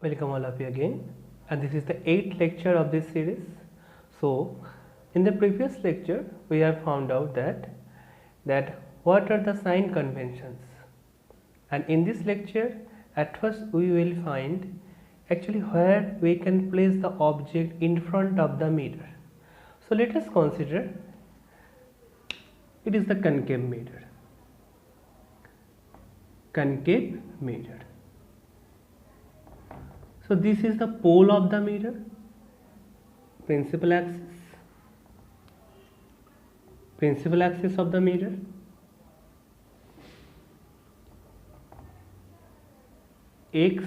Welcome all of you again, and this is the 8th lecture of this series. So in the previous lecture we have found out that what are the sign conventions, and in this lecture at first we will find actually where we can place the object in front of the mirror. So let us consider it is the concave mirror. Concave mirror. So this is the pole of the mirror, principal axis of the mirror, x,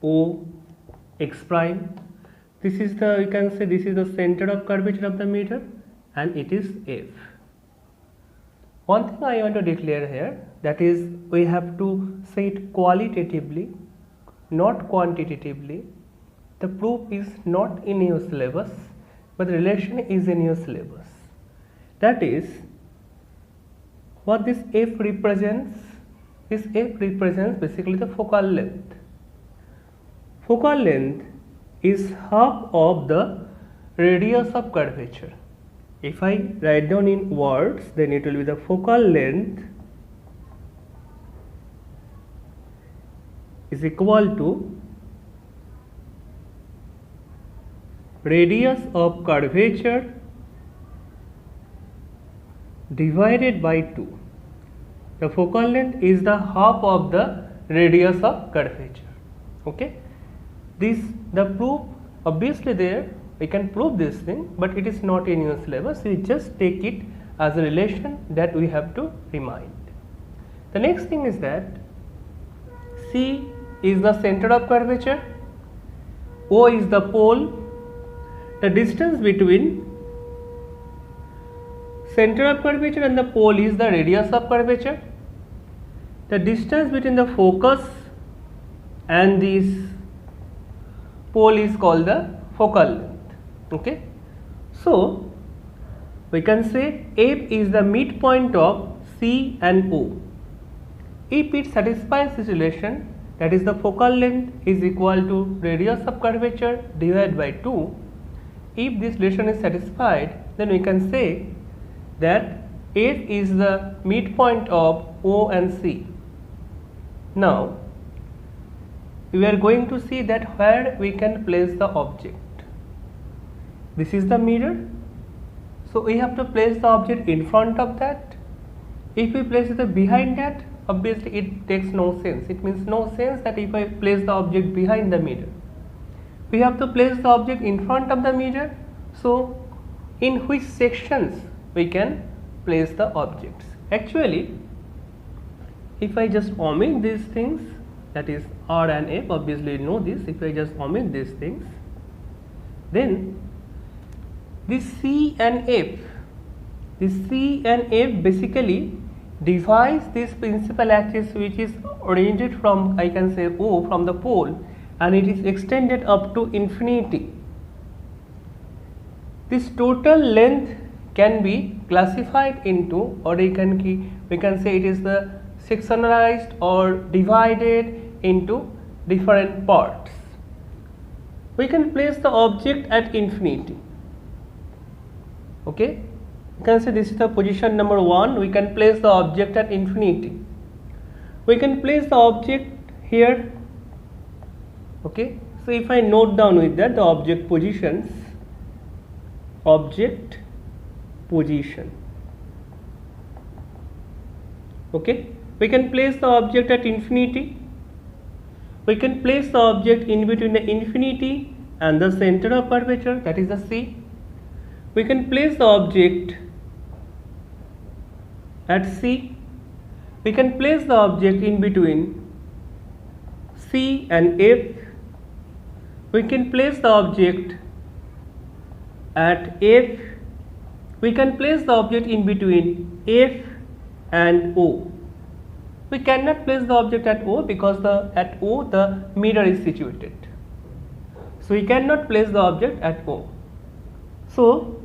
o, x prime. This is the, you can say this is the center of curvature of the mirror, and it is f. One thing I want to declare here, that is we have to say it qualitatively, not quantitatively. The proof is not in your syllabus, but the relation is in your syllabus. That is, what this f represents? This f represents basically the focal length. Focal length is half of the radius of curvature. If I write down in words, then it will be the focal length is equal to radius of curvature divided by 2. The focal length is the half of the radius of curvature. Okay, the proof obviously there we can prove this thing, but it is not in your syllabus. We just take it as a relation that we have to remind. The next thing is that C is the center of curvature, O is the pole. The distance between center of curvature and the pole is the radius of curvature. The distance between the focus and this pole is called the focal length. Okay, so we can say F is the midpoint of C and O. If it satisfies this relation, that is the focal length is equal to radius of curvature divided by 2. If this relation is satisfied, then we can say that F is the midpoint of O and C. Now we are going to see that where we can place the object. This is the mirror, so we have to place the object in front of that. If we place it behind that, obviously it takes no sense. It means no sense that if I place the object behind the mirror. We have to place the object in front of the mirror. So in which sections we can place the objects? Actually, if I just omit these things, that is R and F, obviously you know this. If I just omit these things, then this C and F basically divides this principal axis, which is oriented from, I can say, O, from the pole, and it is extended up to infinity. This total length can be classified into, or we can say it is the sectionalized or divided into different parts. We can place the object at infinity. Okay, you can say this is the position number 1. We can place the object at infinity. We can place the object here. Okay, so if I note down with that the object position. Okay, we can place the object at infinity. We can place the object in between the infinity and the center of curvature, that is the C. We can place the object at C. We can place the object in between C and F. We can place the object at F. We can place the object in between F and O. We cannot place the object at O because at O the mirror is situated. So we cannot place the object at O. So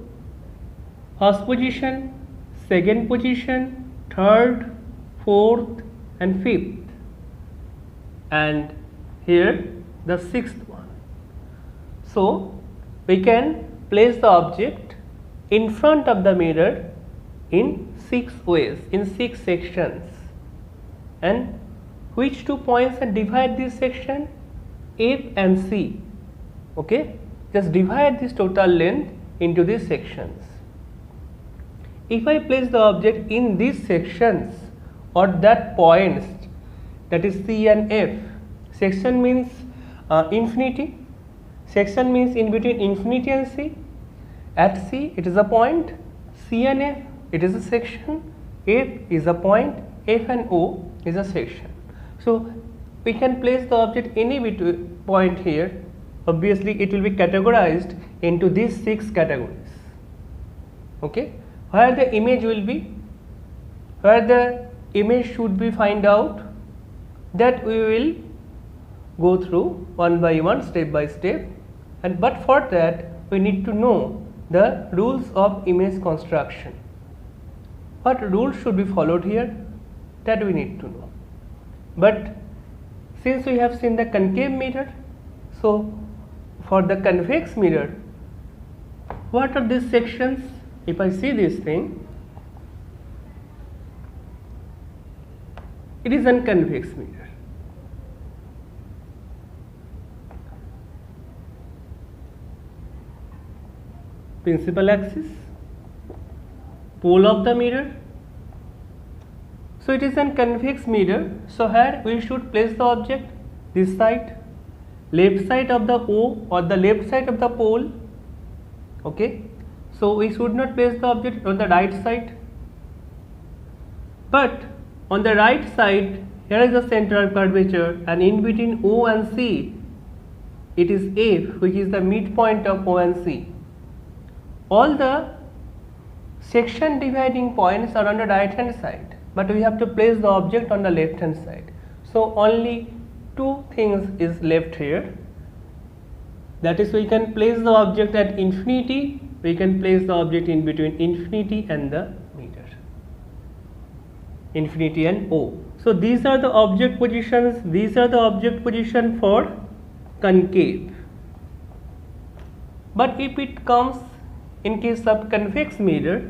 first position, second position, third, fourth and fifth, and here the sixth one. So we can place the object in front of the mirror in 6 ways, in 6 sections. And which 2 points and divide this section? F and C. Okay, just divide this total length into these sections. If I place the object in these sections or that points, that is C and F, section means infinity, section means in between infinity and C. At C it is a point, C and F it is a section, F is a point, F and O is a section. So we can place the object any point here. Obviously it will be categorized into these 6 categories. Okay, where the image will be, where the image should be find out, that we will go through one by one, step by step. And but for that we need to know the rules of image construction. What rules should be followed here, that we need to know. But since we have seen the concave mirror, so for the convex mirror, what are these sections? If I see this thing, it is a convex mirror. Principal axis, pole of the mirror. So it is a convex mirror. So here we should place the object this side, left side of the O or the left side of the pole. Okay, so we should not place the object on the right side, but on the right side here is the center of curvature, and in between O and C it is F, which is the midpoint of O and C. All the section dividing points are on the right hand side, but we have to place the object on the left hand side. So only 2 things is left here, that is we can place the object at infinity, we can place the object in between infinity and the mirror, infinity and O. So these are the object positions, these are the object position for concave. But if it comes in case of convex mirror,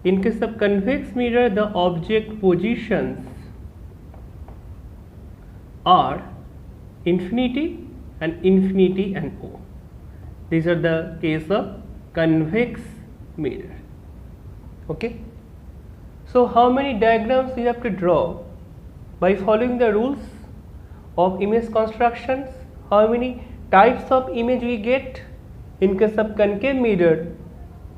in case of convex mirror the object positions are infinity and O. These are the case of convex mirror. Okay, so how many diagrams we have to draw by following the rules of image constructions? How many types of image we get? In case of concave mirror,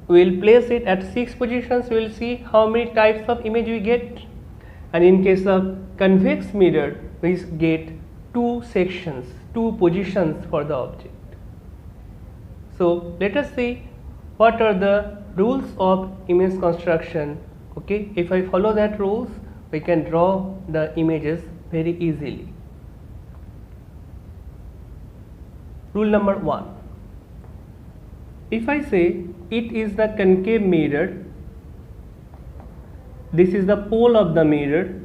we will place it at 6 positions, we will see how many types of image we get. And in case of convex mirror, we get 2 sections, 2 positions for the object. So let us see what are the rules of image construction. Okay, if I follow that rules, we can draw the images very easily. Rule number 1. If I say it is the concave mirror, this is the pole of the mirror,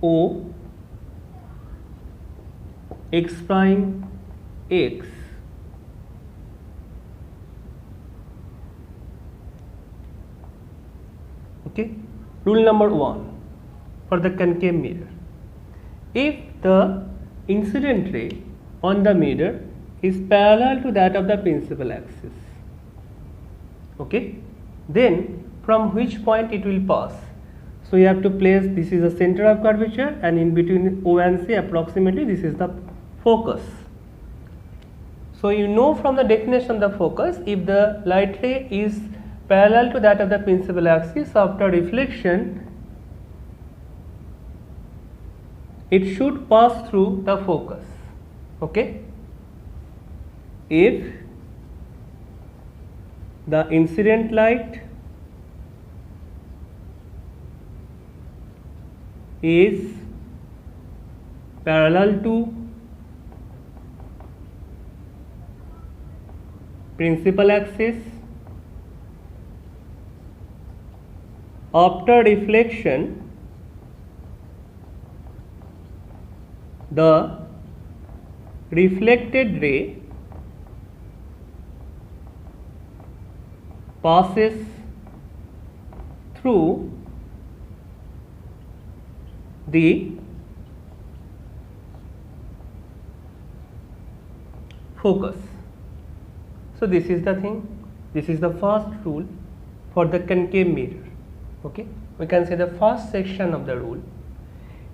O, x prime, x, okay. Rule number 1 for the concave mirror, if the incident ray on the mirror is parallel to that of the principal axis, okay, then from which point it will pass? So you have to place, this is the center of curvature, and in between O and C approximately this is the focus. So you know from the definition of the focus, if the light ray is parallel to that of the principal axis, after reflection it should pass through the focus. Okay, if the incident light is parallel to principal axis, after reflection the reflected ray passes through the focus. So this is the thing, this is the first rule for the concave mirror. Okay, we can say the first section of the rule.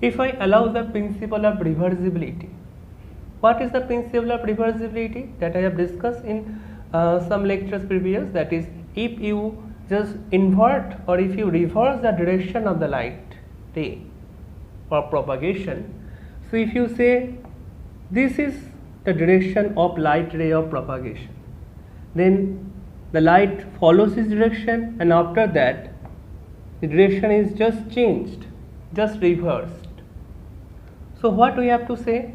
If I allow the principle of reversibility, what is the principle of reversibility that I have discussed in some lectures previous? That is, if you just invert or if you reverse the direction of the light ray or propagation, so if you say this is the direction of light ray of propagation, then the light follows this direction, and after that the direction is just changed, just reversed. So what we have to say,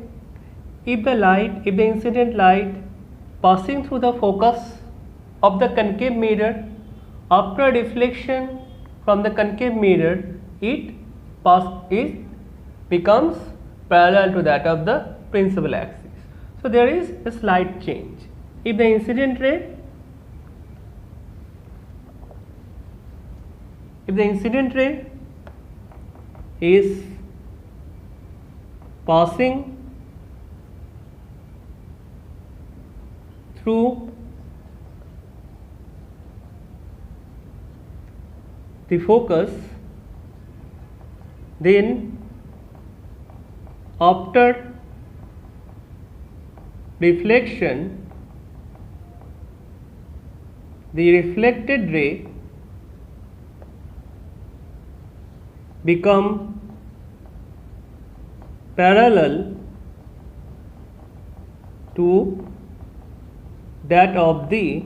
if the incident light passing through the focus of the concave mirror, after reflection from the concave mirror, it becomes parallel to that of the principal axis. So there is a slight change. If the incident ray is passing through the focus, then after reflection, the reflected ray become parallel to that of the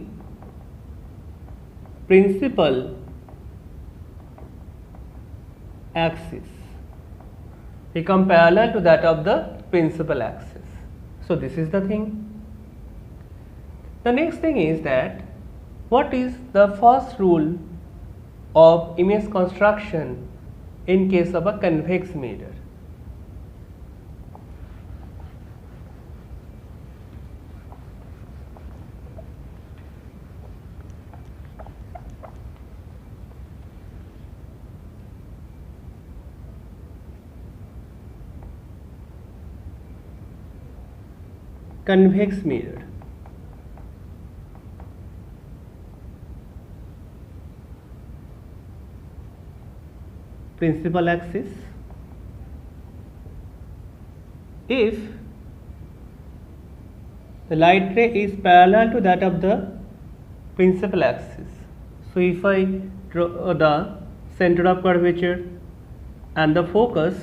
principal axis, become parallel to that of the principal axis. So this is the thing. The next thing is that what is the first rule of image construction in case of a convex mirror? Convex mirror. Principal axis. If the light ray is parallel to that of the principal axis, so if I draw the center of curvature and the focus,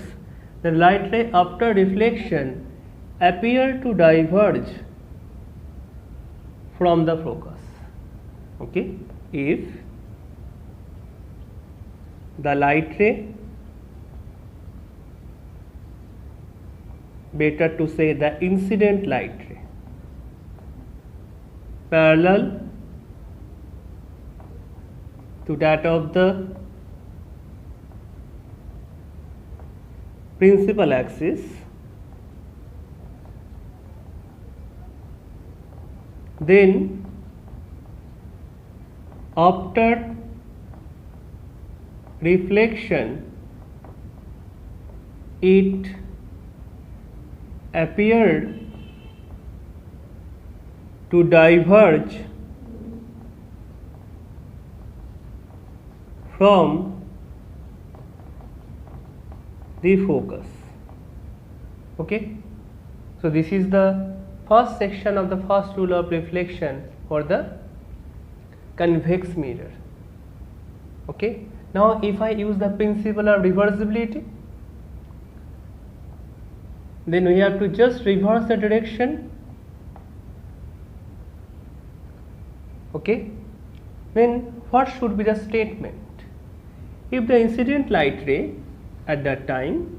the light ray after reflection appear to diverge from the focus. Okay, if the light ray, better to say the incident light ray, parallel to that of the principal axis, then after reflection it appeared to diverge from the focus. Okay, so this is the first section of the first rule of reflection for the convex mirror. Okay, now if I use the principle of reversibility, then we have to just reverse the direction. Okay, then what should be the statement? If the incident light ray at that time,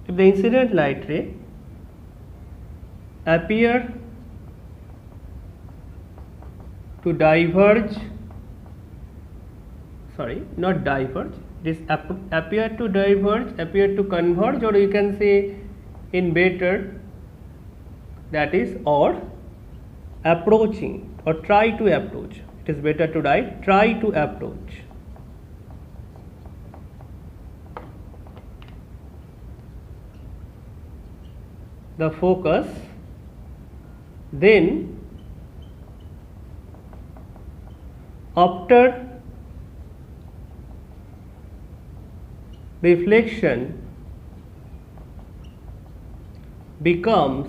if the incident light ray appear to diverge, sorry, not diverge, this appear to diverge, appear to converge, or you can say in better, that is, or approaching, or try to approach. It is better to write try to approach. The focus, then after reflection becomes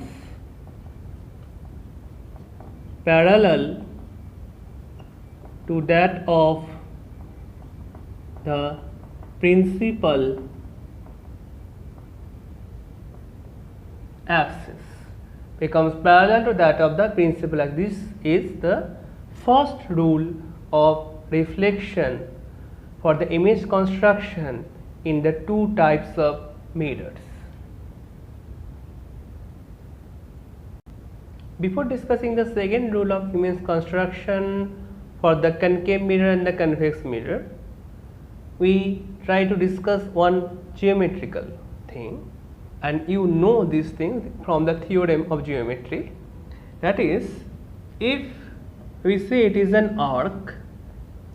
parallel to that of the principal axis, becomes parallel to that of the principal axis. This is the first rule of reflection for the image construction in the two types of mirrors. Before discussing the second rule of image construction for the concave mirror and the convex mirror, we try to discuss one geometrical thing, and you know these things from the theorem of geometry. That is, if we say it is an arc,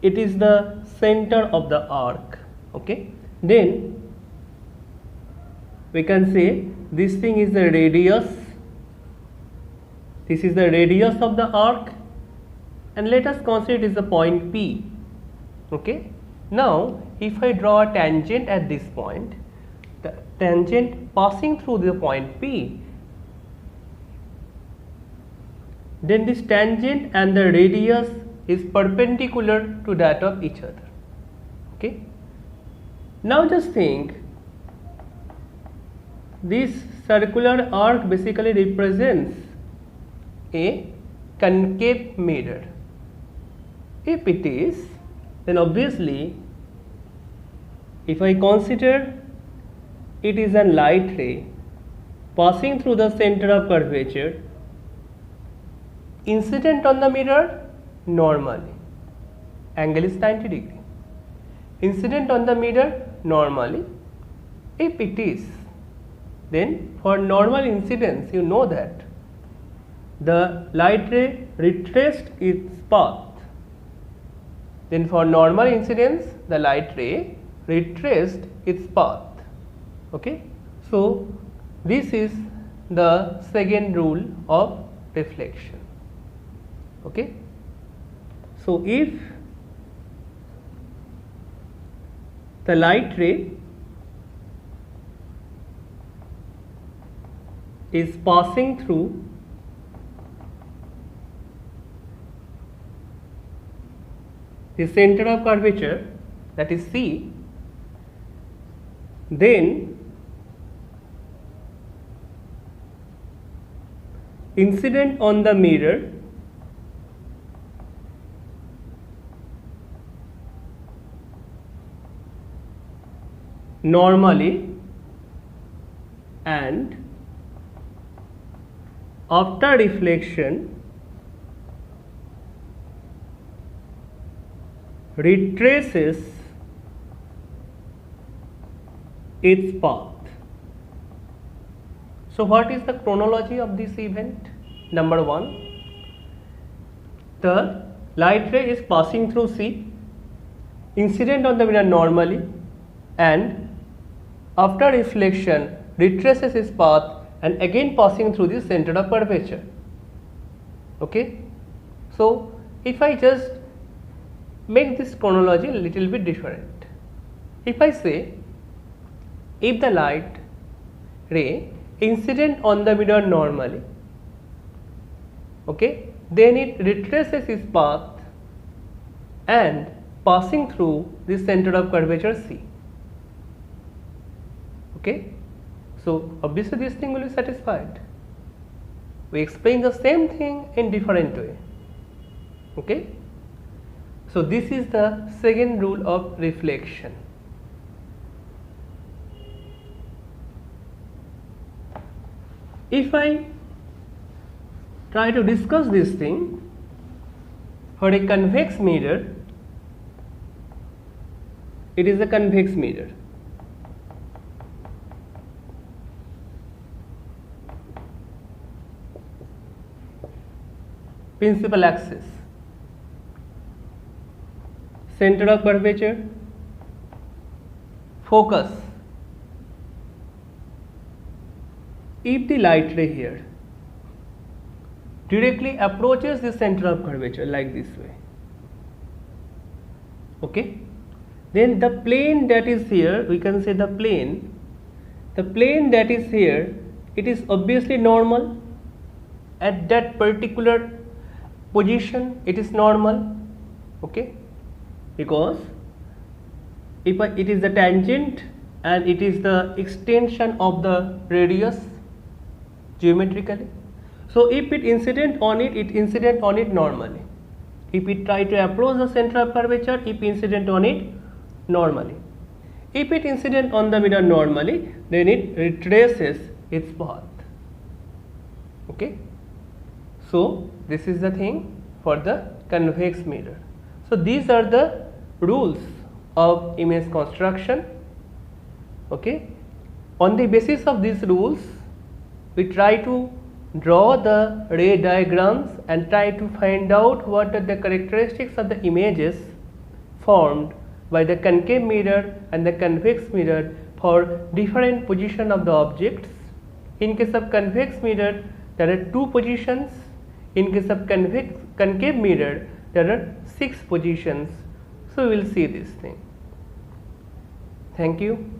it is the center of the arc, okay, then we can say this thing is the radius, this is the radius of the arc, and let us consider it is the point P, okay. Now if I draw a tangent at this point, the tangent passing through the point P, then this tangent and the radius is perpendicular to that of each other, okay. Now just think, this circular arc basically represents a concave mirror. If it is, then obviously if I consider it is a light ray passing through the center of curvature, incident on the mirror normally, angle is 90 degree, incident on the mirror normally. If it is, then for normal incidence you know that the light ray retraced its path, then for normal incidence the light ray retraced its path, okay. So this is the second rule of reflection, okay. So if the light ray is passing through the center of curvature, that is C, then incident on the mirror normally, and after reflection retraces its path. So what is the chronology of this event? Number one, the light ray is passing through C, incident on the mirror normally, and after reflection retraces its path and again passing through the center of curvature, okay. So if I just make this chronology a little bit different, if I say if the light ray incident on the mirror normally, okay, then it retraces its path and passing through the center of curvature C, okay. So obviously this thing will be satisfied. We explain the same thing in different way, okay. So this is the second rule of reflection. If I try to discuss this thing for a convex mirror, it is a convex mirror. Principal axis, center of curvature, focus. If the light ray here directly approaches the center of curvature like this way, okay, then the plane that is here, we can say the plane that is here, it is obviously normal. At that particular position it is normal, okay, because if it is the tangent and it is the extension of the radius geometrically, so if it incident on it incident on it normally. If it try to approach the center of curvature, it incident on it normally. If it incident on the mirror normally, then it retraces its path, okay. So this is the thing for the convex mirror. So these are the rules of image construction, okay. On the basis of these rules, we try to draw the ray diagrams and try to find out what are the characteristics of the images formed by the concave mirror and the convex mirror for different position of the objects. In case of convex mirror, there are 2 positions. In case of concave mirror, there are 6 positions. So we will see this thing. Thank you.